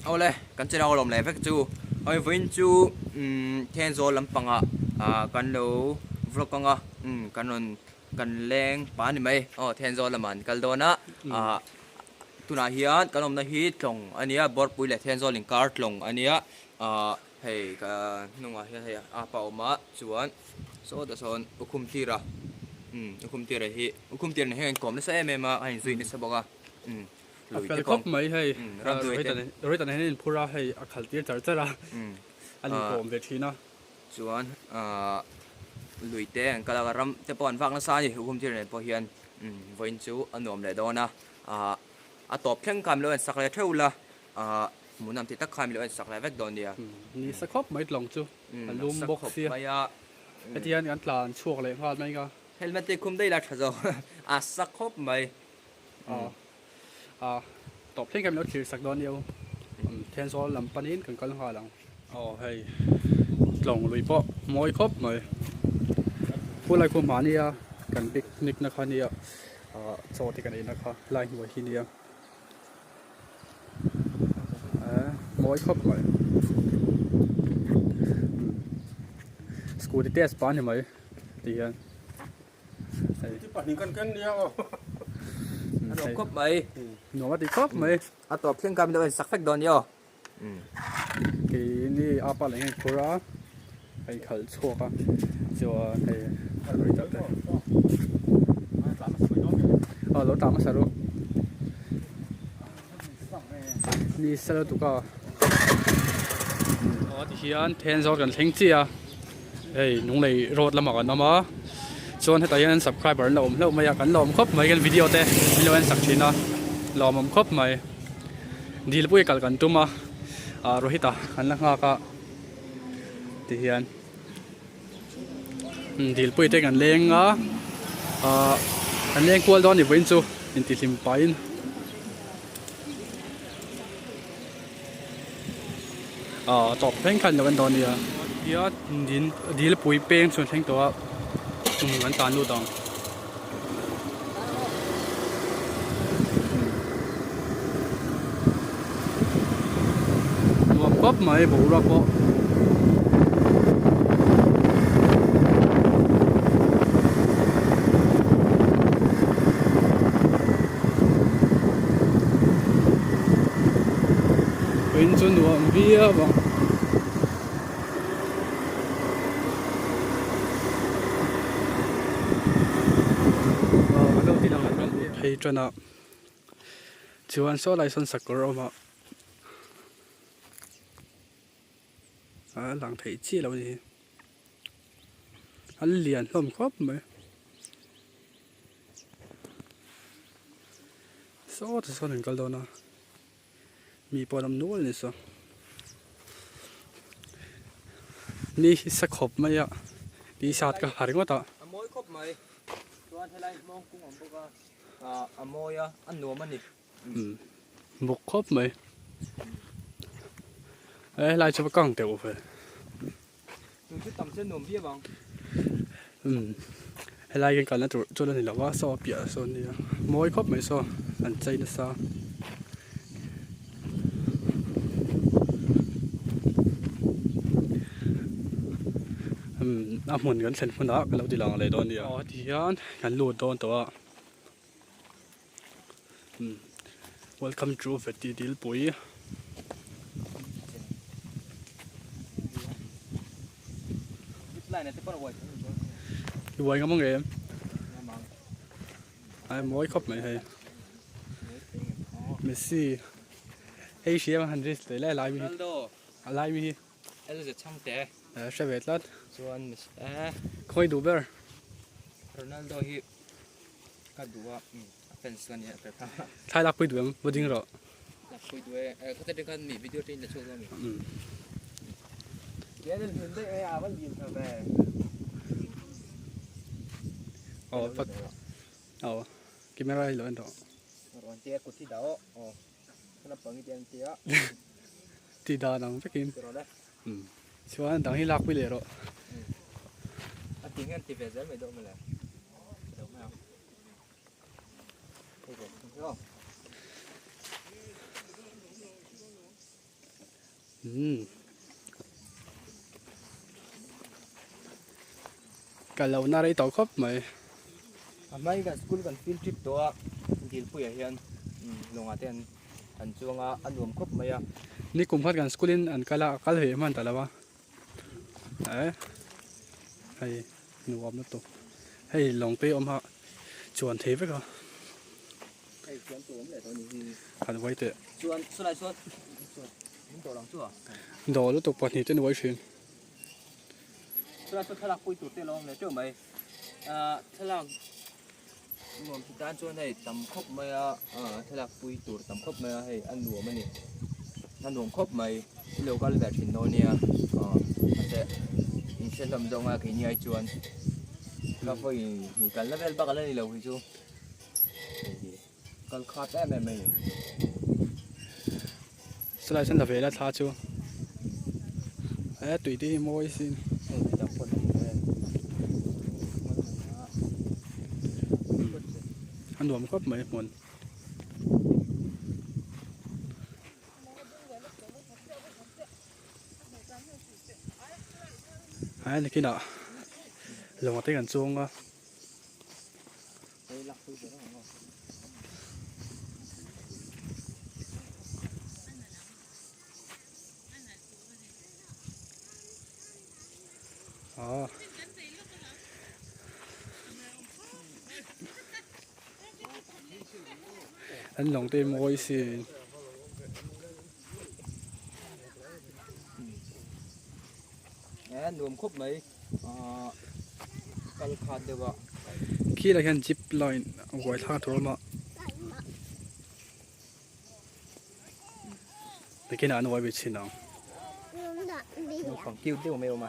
เอาเลยกันจะเอาลมเลยเพื่อจูเอาไว้จูเทนโซลำปังกันดูฟลุกกันกันนนกันแรงปานนี่ไหมเทนโซลมันกันโดนะตัวนาเฮียนกันลมนาฮีตลงอันนี้บอร์ดปุยเลยเทนโซลิงการ์ดลงอันนี้เฮ้ยกันนุ่งเฮียป่าวมาชวนโซดโซนอุคุมทีระอุคุมทีระฮีอุคุมทีระให้กันกลมนี่ใช่ไหมมาให้สุยนี่สบกันก็ครบไหมให้เราได้ตอนนี้พูดว่าให้อักขระที่จะละอันนี้ผมเวทีนะชวนลุยเตะก็แล้วก็รำจะปอนฟังนักสายอุคุมทีระพอเฮียนวันจูอันนวมเลยโดนนะตบแข่งกันเลยสักเลยเท่าละหมุนนำที่ตักคายมีเลยสักเลยแวกโดนเดียนี่สักครบไหมลองจูลุมบกเสียไอ้ที่ยันกันหลานช่วงเลยพลาดไหมก็เฮลเมตที่คุมได้ละท่าจ้าสักครบไหมตบเล่นกันแล้วถือสักดอนเดียวแทนโซลำปานินกันก็ลังหาหลังให้ลงลุยเปาะมอยครบไหมผู้ไล่คุมหานี่กันปิกนิกนะคะนี่โซที่กันเองนะคะไล่หัวที่นี่มอยครบไหมสกูตเตอร์สปานเห็นไหมดีกันที่ปัดนี่กันเดียวครบไหมหนูว่าดีครบไหมตบแข่งกันเลยสักแวกโดนเดียวกีนี่อาปาอะไรเงี้ยคุระไอ้ขัดชัวร์จะไอ้เราตามมาสรุปนี่สรุปตุกที่เฮียนเทนโซกันเพ่งจีเฮ้ยนุ่งเลยรถละหมากันนะมั้งชวนให้ตายัน subscriber เราแล้วมาอยากกันเราครบไหมกันวิดีโอเต้วิดีโอสักทีนะเรามันครบไหมดีลปุ้ยกันตุ้มโรหิตอันนั้นก็ที่เฮียนดีลปุ้ยเต้กันเลี้ยงอันเลี้ยงกวนดอนอีเวนต์จูอินทิลิมไปน์จบเพ่งขันเดียวกันตอนนี้เดี๋ยวดีลปุ้ยเป้งส่วนเพ่งตัวมันตานดูดังรวมครบไหมบุรักบ่เป็นจนรวมเบี้ยบ่ให้จนชวนโซ่ไลซอนสักกรอมาหลังไทยจี้เราดิอันเลียนลมครบไหมโซ่จะโซ่หนึ่งกันแล้วนะมีปอดำนุ่มนี่สินี่สักครบไหมดีชาติก็หาเรื่องว่าต่อมอยครบไหมตัวเทเลมองกุ้งของพวกมอยอันนัวมันนี่บุกครบไหมลายจะไปกล้องเตียวไปนุ่มที่ต่ำเส้นนุ่มพี่บังลายกันกันแล้วจุดนี้เราว่าซอเปียโซนนี้มอยครบไหมซออันใจนะซาเหมือนกันเส้นพันธุ์กันเราดีลองอะไรโดนเดียวที่ยันกันลูดโดนตัว Welcome to Vetty Deal Pui ไว้ก็มั่งเองไอ้มวยครบไหมให้เมสซี่เฮ้ยเชียร์มันดิสเลยไล่มีไล่มีจะช่างเตะเชฟเวตลัดส่วนคอยดูเบอร์โรนัลโดฮิก็ดูว่าเป็นส่วนนี้เป็นพระไทยรักไปดูมั้ยบ่จริงหรอรักไปดูเขาจะได้กันมีวิดีโอที่จะโชว์กันมีเดี๋ยวจะเห็นได้วันยิมทำไมปัดกินไม่ได้เลยต่อวันเตี้ยกุฏิดาวขนมปังเตี้ยเตี้ยที่ดาวนังจะกินชวนดังให้รักไปเลยหรอจริงงั้นที่เฟซไม่โดนมาแล้วโดนมาแล้วโอ้โห กันเราหน้าได้ต่อครบไหม ไม่กันสกุลกันฟิลทริปตัวดีลปุยเฮียนลงอาเทนอันจวงอันรวมครบไหมอ่ะ นี่กลุ่มพัดกันสกุลินอันกันละกันเหมันแต่ละวะให้หนูอมแล้วตัวให้ลงไปอมฮะชวนเทไปก่อน ไอ้ชวนตัวมันเลยตัวนี้ หันไว้เตะ ชวนสุดท้ายชวนมันตัวหลังชัว ดอแล้วตัวปวดนี่จะไว้ชิน สุดท้ายชวนทะลักปุยตัวเตะลงเลยเจ้าไหมทะลักรวมที่ด้านชวนให้ตำครบไหมอ่ะทะลักปุยตัวตำครบไหมให้อันรวมมันนี่อันรวมครบไหมเร็วก็เลยแบบชินโนเนี่ยมันจะอินเชนลำจงอ่ะกี่เนี่ยชวนก็ไปนี่กันแล้วเป็นบักอะไรนี่เราไปจูกันขาดแม่ไม่ สไลด์ฉันจะเวลาท้าชัวตุยที่มวยสิอันรวมครบไหมหมดนี่กินอ่ะลงมาเต้กันจวงอ่ะอันลงเต้มวยสิรวมครบไหมกันขาดเดี๋ยวว่า ขี้อะไรกันจิบลอยไว้ท่าตัวมาไปกินอันไว้ไปชินอ่ะ ฝั่งคิวเดี๋ยวไม่ออกมา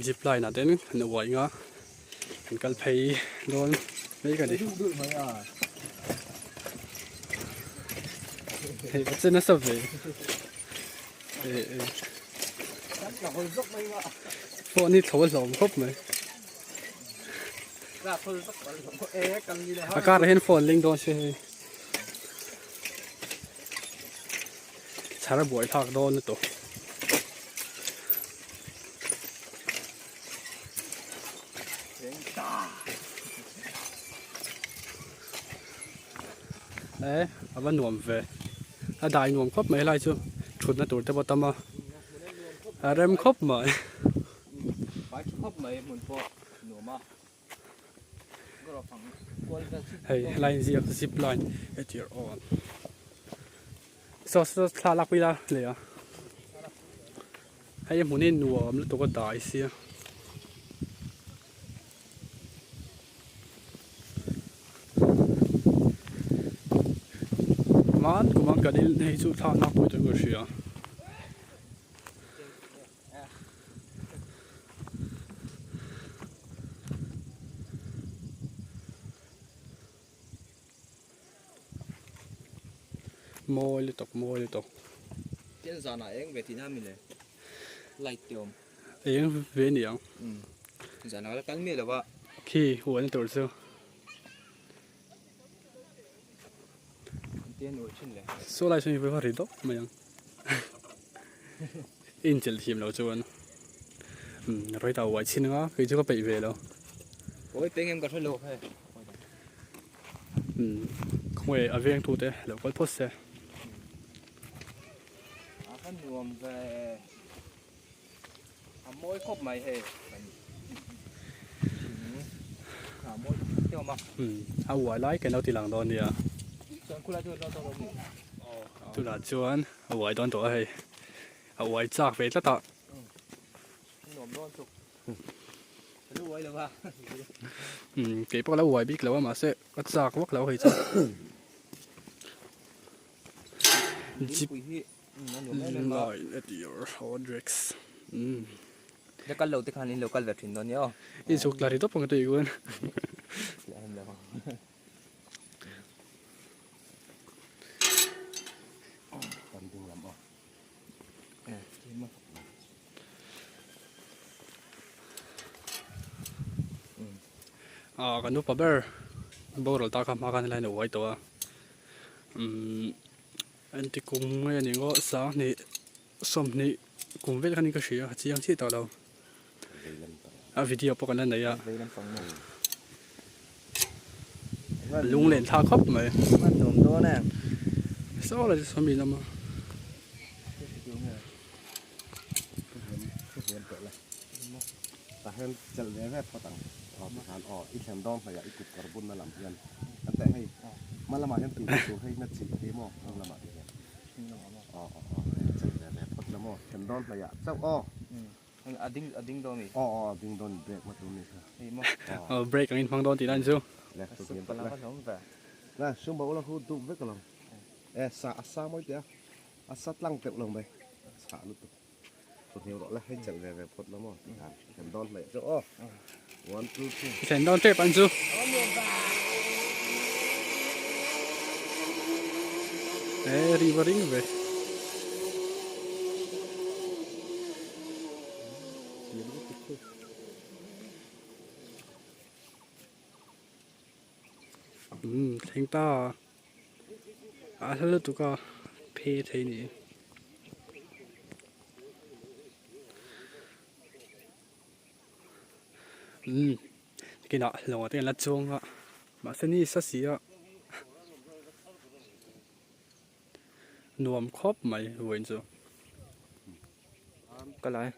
จิบลอยน่ะเต้นอันไว้งะอันกัลเพย์โดนไม่กันดิ ดูไหมเฮ้ยจะน่าสบายเราคนซุกไหมวะ พวกนี้ถอดหลอมครบไหม เราคนซุกกันยี่เลย อากาศเห็นฝนลิงโดนใช่ชาระบวยทากโดนตัวเอาว่าหน่วมเวถ้าได้หน่วมครบไหมไรจูชุดน่ะตัวแต่บ่ตมาเริ่มครบไหม ไปครบไหมเหมือนพวกหนูมาก็เราฟัง Hey, line zip line at your own. So thalak pila le. Hey, munin nuam lu to ko dai sia. Man, kumang kadil nei chu tha na pu to ko sia. Môi liên tục Tiên giờ này anh về thì nam mình này lại tiểu anh về niệm giờ nó là cắn miệng là vợ khi huấn tổ sư tiên nổi trên này số lại suy với phát đó màยัง in chỉ hiểm lâu chuan rồi tàu vài chín nữa cứ chưa có bị về đâu ôi tiếng em có thôi lột hay không phải ở viên thu thế lâu có post xe phân luồng về mỗi khúc mày hề mỗi tiêu mà à lái cái nào thì lằng đòn đi à tôi là chuan vài đòn tuổi hay vài chắc về tất cả cái bao lâu vài biết lâu mà sẽ có chắc quá lâu hay chắc Rồi, let your Hodrix. Để cái lẩu thì khăn in lẩu cái vật trình đó nhá. Ít chụp lại thì tốt bằng cái tùy luôn. Cái nút bờ, bờ rồi ta không makan lain ở ngoàiตัว อันที่กุมไม่อันนี้ก็สาวนี่สมนี่กุมเวทคันนี้ก็เสียจียังที่ต่อเราเอาวิดีโอปกันนั่นไหนอ่ะ với năm phẳng này ลุงเล่นท่าครบไหม มันหนุ่มตัวน่ะ สาวอะไรสามีนำมา แต่ให้จัดเลยแม่พอต่างออกมาหารออกอีแคมดอมพยาอีกุบกระบุนมาลำเพียนแต่ให้มาละหมาดยังตื่นตัวให้นัดสิเดโมต้องละหมาดอย่างเงี้ยอ๋อจัดเลยแม่พอละหมาดแคมดอมพยาเจ้าอ้อ ading đó mi อ๋อดึงโดนเบรกมาตรงนี้ครับ thì mo เบรกกันฟังโดนตีนั่นซิว แล้วตัว sụp เดียว vào แล้ lá ว bắt nóng về นะช่วงบอกว่าเขาดูเวกลงสาไม่เดียวสัตว์ลังเต็มลงไปสาลุตุตัวเดียวแล้วให้จัดเลยแม่พอละหมาดแคมดอมเลยเจ้าอ้อวันตู้ที่ เส้นโดนเจ็บอันซิวรีบริ่งเว้ยเทงต้าแล้วตัวก็เพย์ทีนี่กินอ่ะลงมาเต้นละจงอ่ะมาเส้นนี้สักสีอ่ะนวมครบไหมเว้ยจู cái lại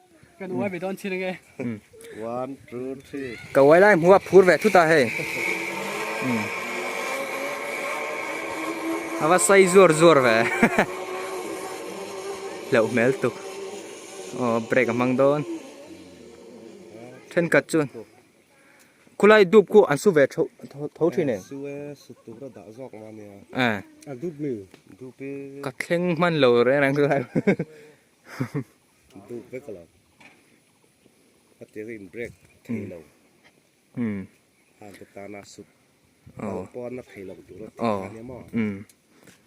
กันไว้ไปโดนชิ้นไง วันตู้ที่ cậu ấy lại mua phur về chút ta hay à và say zor về lẩu mel tục break mang đón trên cắt chun kulai đúp ku ăn su về thấu chuyện này ซื้อสุดตัวระดับจอกมาเนี่ย à ดูมือดูไป cắt khen man lẩu đấy năng thứ hai ดูไปก่อนพัฒนาเบรกที่เราห่างตาหน้าสุดป้อนนักให้เราดูรถเนี่ยมั้ง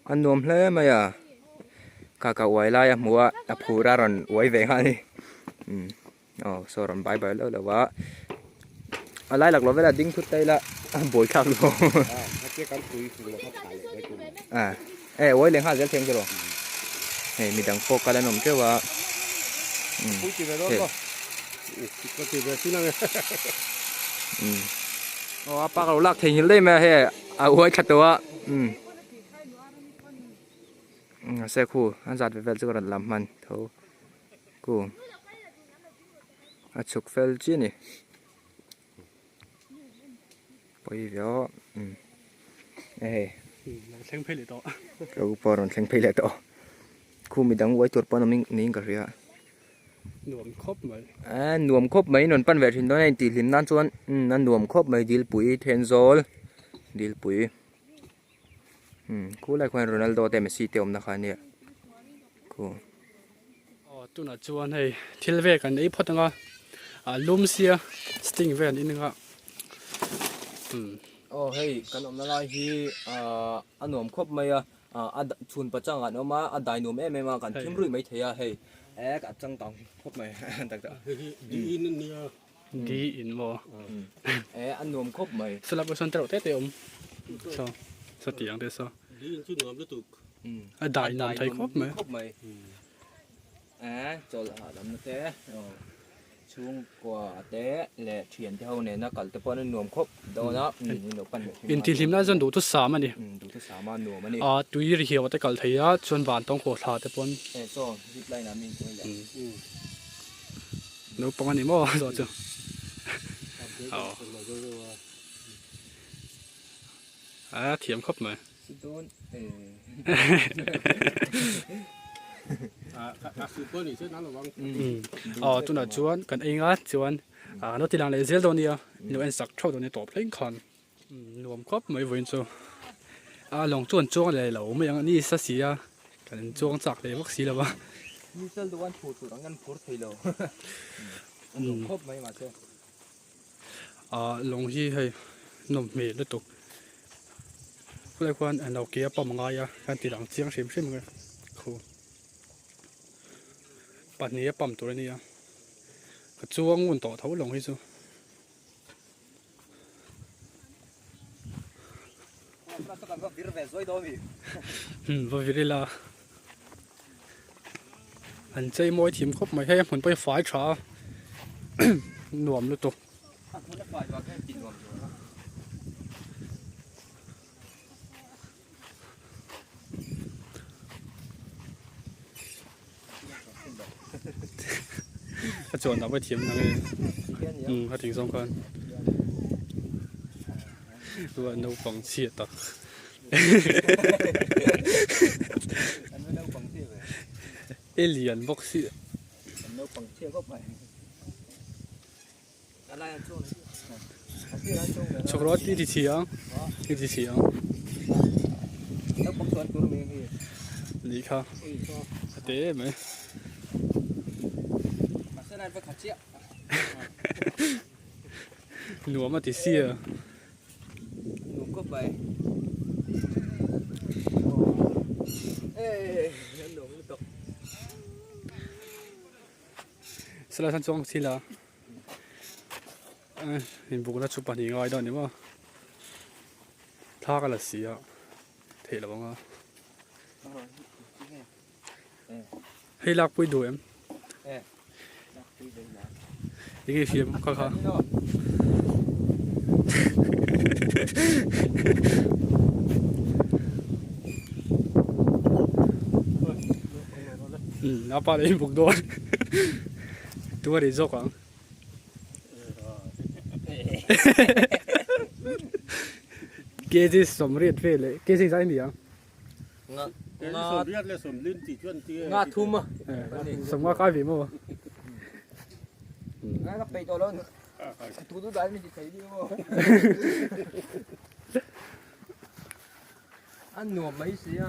anh nuông lên mà à cả cả quay lại mua phụ ra rồi quay về ha đi sau rồi bye bye là vợ lại lạc lối với là đinh thút tay là bồi khạc luôn ถ้าเจ้ากันคุยคือเราเขาถ่ายไว้กู quay lên ha rất thêm cho rồi này mình đang focus lên nằm kêu vợ คุยจีบไปรถก็จีบไปที่นั่นเลย bácเราlạc thì lên mà hè quay khátตัวxe khu anh giặt về vel cho còn làm man thấu cô chụp vel chi nè bây giờ ê เส้นเพลิโต เราพอรอนเซ็งไปเลยต่อคู่มีดังไว้ตัวปนมิงนิ่งกันเรีย นวมครบไหม นวมครบไหมนนปั้นเวทินตัวนี้ตีลิมนั่นส่วนนั่นนวมครบไหมดิลปุ๋ยเทนโซลดิลปุ๋ยคู่ไรคนโรนัลโดแต่เมสซี่เติมนะคะเนี่ยคู่ ตัวน่ะจวนให้ทิลเวกันไอ้พอดงอ่ะลุมเสียสติงเวนนิดนึงอ่ะเฮ้ยกันอมละลายที่อันนวมครบไหมชุนประจังอันออกมาได้นวมมากันทิมรุ่ยไม่เทียเฮ้ยกับจังตังครบไหมต่างๆ ดีนั่นเนี่ย ดีอินบ่ อันนวมครบไหม สลับกับส่วนเต๋อเต๋อมso สติอย่างเดียว so ดีชื่อหนอมแล้วถูก ได้นวมไทยครบไหม ครบไหมจอละลำนั่นเต้ช่วงกว่าเต้และเทียนเท่าเนี่ยนะกันแต่พอนั้นนวมครบโดนนะนี่นวมปั้น อินทิลิมน่าจะดูทุกสามอันนี้ ดูที่สามารถนวมมันนี่ ตุยเหี่ยวแต่กัลไทยส่วนบานต้องโคตรแต่ปน โซ่ริบไล่น้ำมีตัวใหญ่ นูปองอันนี้มั้งso จ้ะเทียมครบไหม สุดโดนสุดตัวนี้เส้นนั้นระวัง ตัวน่ะจวนกันเองอ่ะจวนโน้ตที่หลังเลยเซลตัวนี้หนูเอ็นสักเท่าตัวนี้ตบเล่นคอนรวมครบไม่เว้นซูลงจวนจ้วงเลยเหรอไม่ยังนี่สักสีกันจ้วงจักเลยวัคซีนแล้ววะ มีเซลตัววันผูดตัวงั้นผูดไทยเรานวมครบไหมมาเช่ลงที่ให้นมเมล์แล้วตกผู้ใดควรเราเกี่ยปอมงายการตีหลังเสียงเสียมใช่ไหมครูปัจนี้ปั๊มตัวนี้ก็จ้วงวนต่อเท่าลงให้ซูว่าวิริลา อันใจมวยทีมครบไม่ให้เหมือนไปฝ่ายช้า หน่วมลุตุ คุณจะฝ่ายว่าแค่กินรวมอยู่นะ กระโจนเอาไปทีมนั่นเองเขาถึงสองคนตัวนูฟังเสียต่อ อันนี้เราฟังเสียเลย เอเลียนบอกเสีย อันนี้ฟังเสียก็ไปอะไรช่วงนี้ ชกรถที่เสียงที่เสียง แล้วผมชวนคุณมีพี่ ลีค่ะเต้ไหม มาเส้นนั้นไปขัดเจี๊ยบ หนูมาติเสีย หนุ่มก็ไปเอ้ยหนุ่มตก สลัดทันจงสิละเห็นบุกแล้วชุบปานง่ายดอนนี่ว่าท่ากันละเสียเทละบ้างอ่ะให้ลักไปดูเอ็มยังไงฟิล์มก็ค่ะน้าป้าเลยบุกโดนตัวรีโซ่กันเกจิสมเรียดเฟลเลยเกจิใช่ไหมอ่ะ งา สมเรียกเลยสมลิ้นติชวนเตี้ย งาทุ่มอ่ะ สมว่าก้าวฝีมือง าก็ไปตัวแล้วทุกได้ไม่ติดใครดีมั้งอันหนุ่มไม่เสีย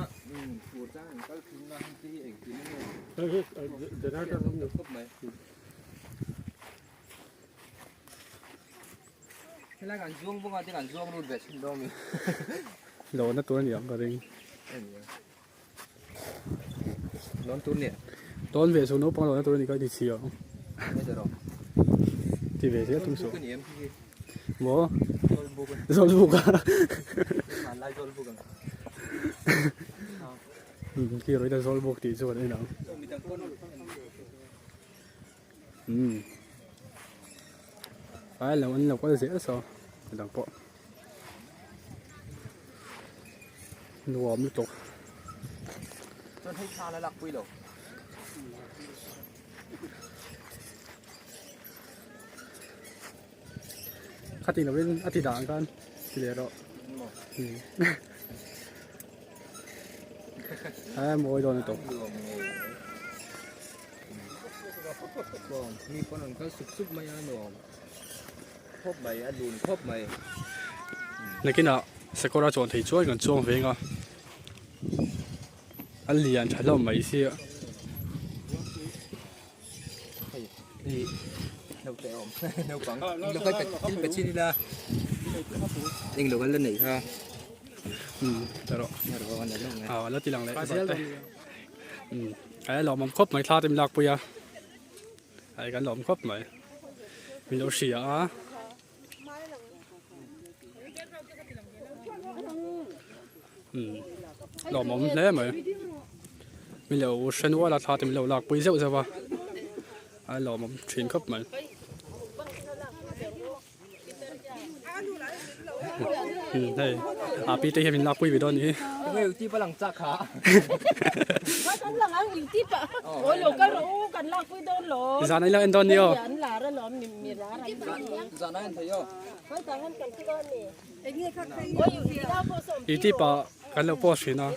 ผู้จ้างก็ถึงนั่งที่เองกินเนี่ย เดี๋ยวน่าจะต้อง ครบไหมให้รายการช่วงพวกเราที่การช่วงรูดแบบชินดอมี โดนนะตัวนี้ก็ริง ร้อนตุ้นเนี่ย โดนเวสุนุปังโดนนะตัวนี้ก็ดีเชียว ไม่จะรอ ที่เวเสียตุ้งสู ขึ้นเอ็มพี่ โม่ โดนบุกกัน โดนบุกอ่ะ มาไล่โดนบุกกัน ที่เราจะโดนบุกตีส่วนนี้นะ มีแต่คน ไปแล้วมันเราก็จะเสียสอดังเปาะนัวมันตก จนให้ชาแล้วหลักปุยหรอ คติเราเป็นอธิดานกันที่เดียวเราโมยโดนตก มีคนนั้นก็สุบๆมาอย่างหนุ่มครบไหมอันดูนครบไหม ในกินอ่ะสกุลเราโจนที่ช่วยกันช่วงเวงอ่ะอันเลียนใช้เราไม่เสีย นี่เราแต่อมเราฝังเราก็ไปชิ้นนี้ละเองเราก็เล่นไหนค่ะ แต่เรา เนี่ยเราวันนั้นลงไง แล้วทีหลังเลยไอ้หลอมมันครบไหมท่าเต็มหลักปุยอ่ะไอ้กันหลอมครบไหมมีเราเสียหลอมมันเละไหมมีเราเส้นว่าเราท่าเต็มเราหลักปุยเสียวใช่ปะไอ้หลอมมันชินครบไหมได้ปีเตะเป็นหลักปุยไปโดนนี้ ไม่อยู่ที่ฝรั่งจักขา ว่าฉันหลังอังอยู่ที่ปะโอ้ยลูกก็รู้กันลากไปโดนหลอ จานนี้เราเอ็นโดนเดียว ยันหลาแล้วหลอมีร้านอะไรบ้าง จานั้นเถอะโย เขาสั่งให้กันที่โดนนี่ไอ้เนี่ยค่ะโอ้ยอยู่ที่ดาวผสม อีที่ปะกันเราป้อชินอ่ะ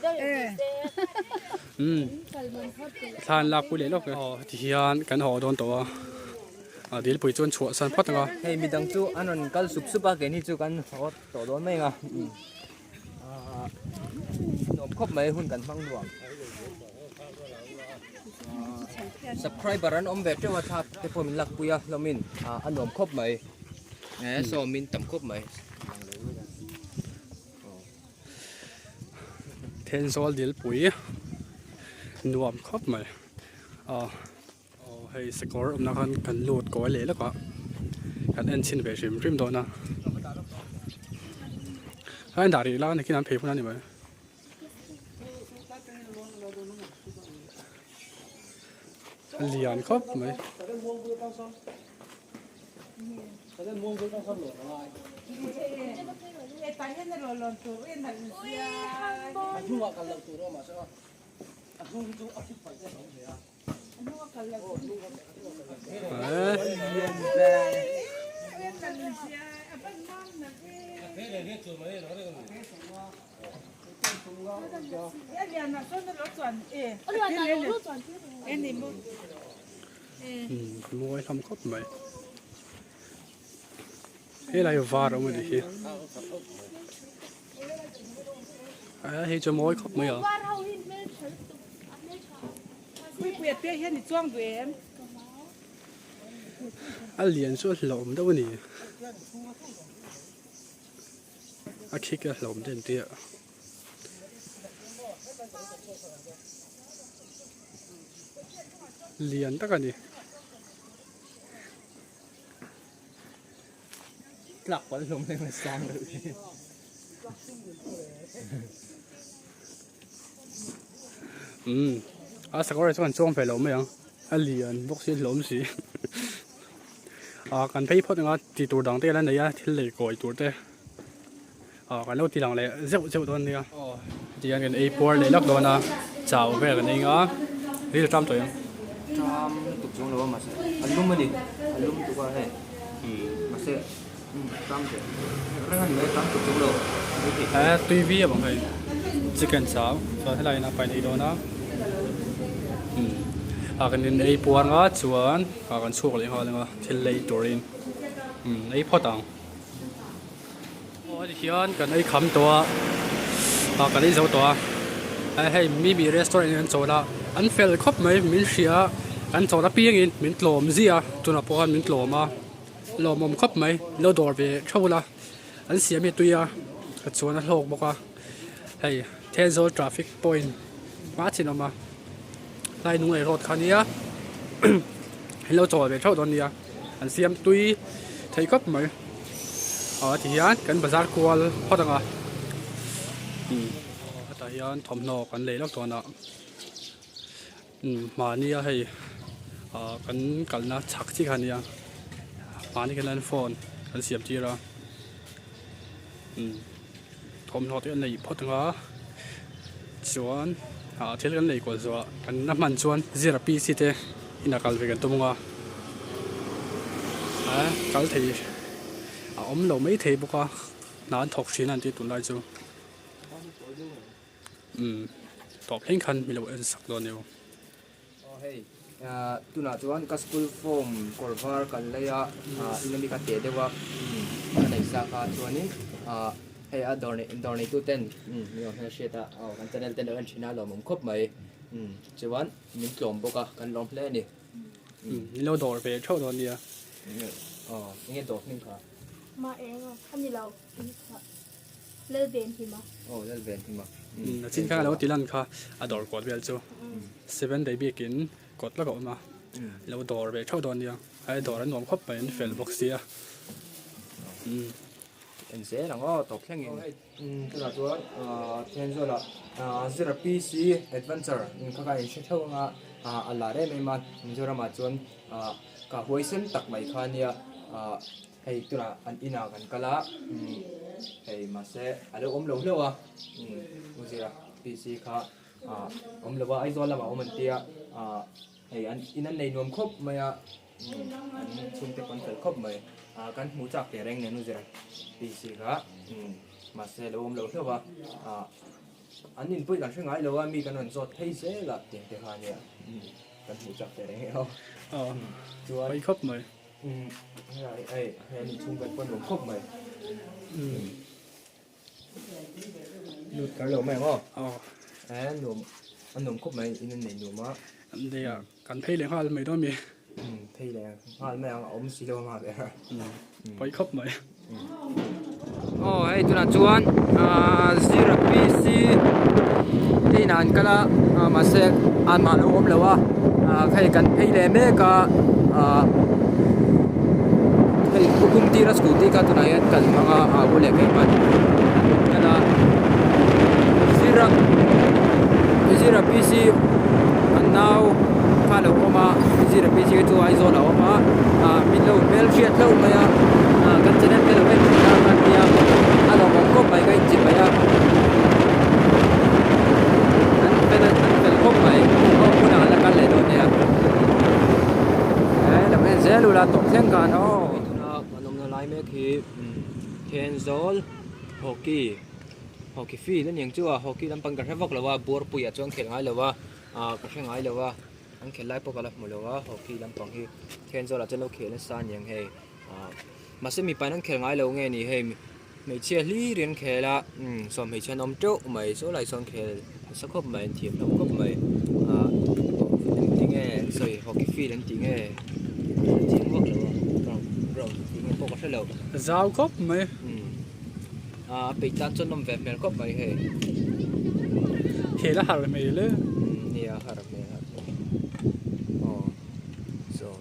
ทานหลักปุยเลยหรอกที่ยันกันห่อโดนตัวเดี๋ยวปุยจนชัวสันพัดงา ให้มีดังจูอันนั้นก็สุบๆอ่ะแกนี่จูกันโอ้ต่อโดนไม่ไงหนุ่มครบไหมหุ่นกันฟังดวงsubscribe ร้านอมแบบเจ้าว่าทับแต่พอมินหลักปุยเรามินอันหนุ่มครบไหมแหมโซมินต่ำครบไหม เทนโซลเดี๋ยวปุยนวมครบไหมให้สกอร์นักกันโหลดก่อนเลยแล้วก็กันเอ็นชินไปชิมริมโดนนะให้ด่าดีแล้วในที่นั้นเพย์พวกนั้นนี่ไหม liền khóc mấy môi không khóc mấy cái này vào rồi mới đi hay cho môi khóc mấy à liền số lồng đâu nè khi cái lồng trên tiệt liền tất cả đi lọc vào lồng lên mà sang được sao có số còn phải lồng mấy à liền bốc xí lồng xí cần thấy phốt ngó thì tủ đằng tê lên này á thì lấy cối tủ tê còn lâu thì đằng này dễ thôi nè thì anh cái A4 lấy lắc đó nè chào về cái này ngó đi được trăm tuổi không tục xuống đâu mà anh lúc mới đi anh lúc tụi qua này mà sẽ trăm tuổi cái này mấy trăm tục xuống đâu tuy vi bằng cái chicken cháo rồi thế này là phải này đó nó cái này A4 ngó chuan cái suộc lại họ ngó thì lấy tủ in lấy phốt đằng thì hiện cái này khămตัวcái này dấuตัวhayมีrestaurant anh chỗ đó anh phải khóc mấy mình xia anh chỗ đó pieng in mình lồm gì à tụi nó bỏ mình lồm à lồm mình khóc mấy lâu đổ về châu là anh xia mấy tuổi à cái chỗ nó lộn bọc à hay Tenzo traffic point quá chi nó mà lại nung này road khăn nhá lâu đổ về châu đó nhá anh xia tuổi thấy khóc mấy thì anh cái bazaar qual hot à tại hiện thầm nọกันเลยแล้วตัวน่ะมานี่ให้กันนะชักที่คันนี้มานี่กันเล่นโฟนกันเสียบจีระทมนอที่อันไหนพอถึงว่าชวนเที่ยวกันเลยกว่าจะกันน้ำมันชวนเจราปีสิเตอินักการไปกันตัวมึงกันที่เราไม่เทบุกนานถกชิ้นนั่นที่ตุนไล่จูตอบเพ่งคันมีเราเอ็นสักโดนอยู่เฮ้ยตุน่าจวนกับสกูลโฟมกอล์ฟาร์กันเลยอินมีกันเตะเดี๋ยวว่าอันไหนสักตัวนี้เฮ้ยดอนนี่ตัวเต้นมีอะไรเชื่อตากันจะเล่นเต้นเดินชินาเราหมุนครบไหมจวนมีกลุ่มพวกกันลองเพลย์นี่เราดอร์ไปเท่าตอนนี้ยังไงดอกนี่ค่ะมาเองอ่ะถ้ามีเราเลิกเรียนทีมั้ยเลิกเรียนทีมั้ยจริงๆเราตีลันค่ะดอร์กดเวลจู7 day บีกินกดแล้วก็มาเราดอร์ไปเท่าตอนนี้ไอ้ดอร์นั้นหนุ่มครบไปเฟลบ็อกซี่เอ็นเซ่หลังก็ตกแข่งเองตุน่าจวนเทนโซล่ะZero PC Adventure ข้าก็เชื่อเท่าว่าอะไรได้ไม่มาจวนมาจวนกับหัวเส้นตักไม่ขานี่ให้ตุน่าอันอินากันก็ละให้มาเซ่อะไรอมเหลวเลยวะZero PC ค่ะอมเหลวว่าไอ้จวนละมาอมมันเตี้ยให้อันอินันในนวมครบไหมอันชุมเตปันเกิดครบไหมกันหูจักเตะแรงเนี่ยนู่นZero PC ค่ะมาเซ่แล้วอมเหลวเลยวะอันนี้พูดกันช่วยง่ายเลยว่ามีกันวันสดให้เสียละเตียงเตะขาเนี่ยกันหูจักแต่แรงเอาจัวไปครบไหมไอ้นี่ชุ่มเป็นคนหนุ่มครบไหมหนุ่มกันหรือไม่ก็หนุ่มครบไหมอินนี่หนุ่มอ่ะอันเดียกันเพลย์ห้าไม่ต้องมีเพลย์เลยห้าไม่เอาอมสีโลมาเลยไปครบไหมให้ตัวนั้นจวนZero PC ที่นั่นก็ละมาเสกอันมาลงเลยว่าใครกันให้เลยแม่ก็ให้คุมที่รัสกุที่ก็ตัวนั้นกันมาบุเล่กันก็ละZero PC อันน่าผ่าน lo ma ji ra pi ji tu ai zo lo ma min lo mel chiat lo ma ya kan channel ke lo ven kan dia a lo ko mai kai chi ma ya an pen ko mai ko kuna la kan le do ya la men zelu la to sen kan o na manom na lai me khi Kenzol hockey fi lên những chua hockey làm bằng cái vóc là wa bor pui ở trong khel ngai là wa cái khel ngai là wa anh khel lại pokala một là wa hockey làm bằng hi Kenzol là chân lâu khel lên san những hay mà sẽ mi pan anh khel ngai lâu nghe ni hay mấy chia li riêng khel là xong mấy chia nôm trâu mấy số lại xong khel sắc khớp mấy thiệp nôm khớp mấy tiếng nghe rồi hockey fi lên tiếng nghe tiếng vóc là wa rồi tiếng nghe pokala lâu Giao cốc mấy bị tan chân nằm về mèo cọp vậy hè hệ là hạt mày lên nè hạt mèo rồi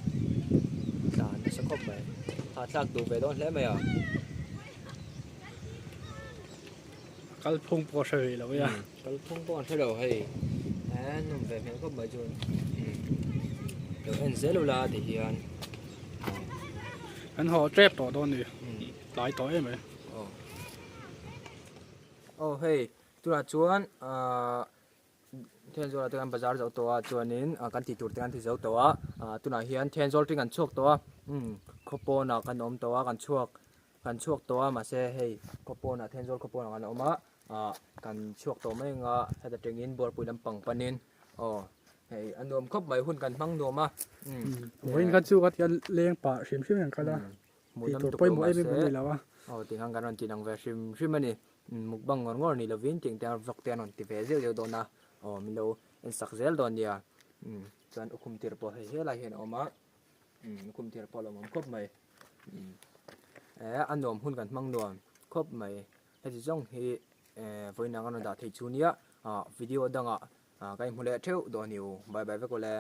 là nó sẽ cọp vậy hạt lạc tụ về đó lẽ mày cái phong bò sợi là vậy cái phong bò thay đầu hay nằm về mèo cọp vậy rồi rồi anh dễ lâu la thì hiện anh họ trép tỏ đó này lại tỏ em mày hey tu là chuan Kenzol là tiếng bazar dấu toa chuan in kan ti tur tiếng thì dấu toa tu là hian Kenzol tiếng kan chuộc toa kopo na kan om toa kan chuộc toa mà se hey kopo na Kenzol kopo na kan oma kan chuộc toa mai nga hay là tiếng in bor pui lampang panin hey an nom khop mai hun kan mang nom vậy cái chú cái lên bả xiêm xiêmอย่างกันละที่ตัวไปหมดไอ้ไม่เป็นไรแล้ววะ tiếng hàng kan chỉ năng về sim sim này mukbang ngor ni lovin ting tang vlog ten on ti ve zel do na mi lo en sak zel don ya chan ukum tir po he la hen oma ukum tir po lo mom khop mai an nom hun kan mang nom khop mai he ji jong hi voi na kan da thei chu nia video danga kai mule theu do niu bye bye ve ko le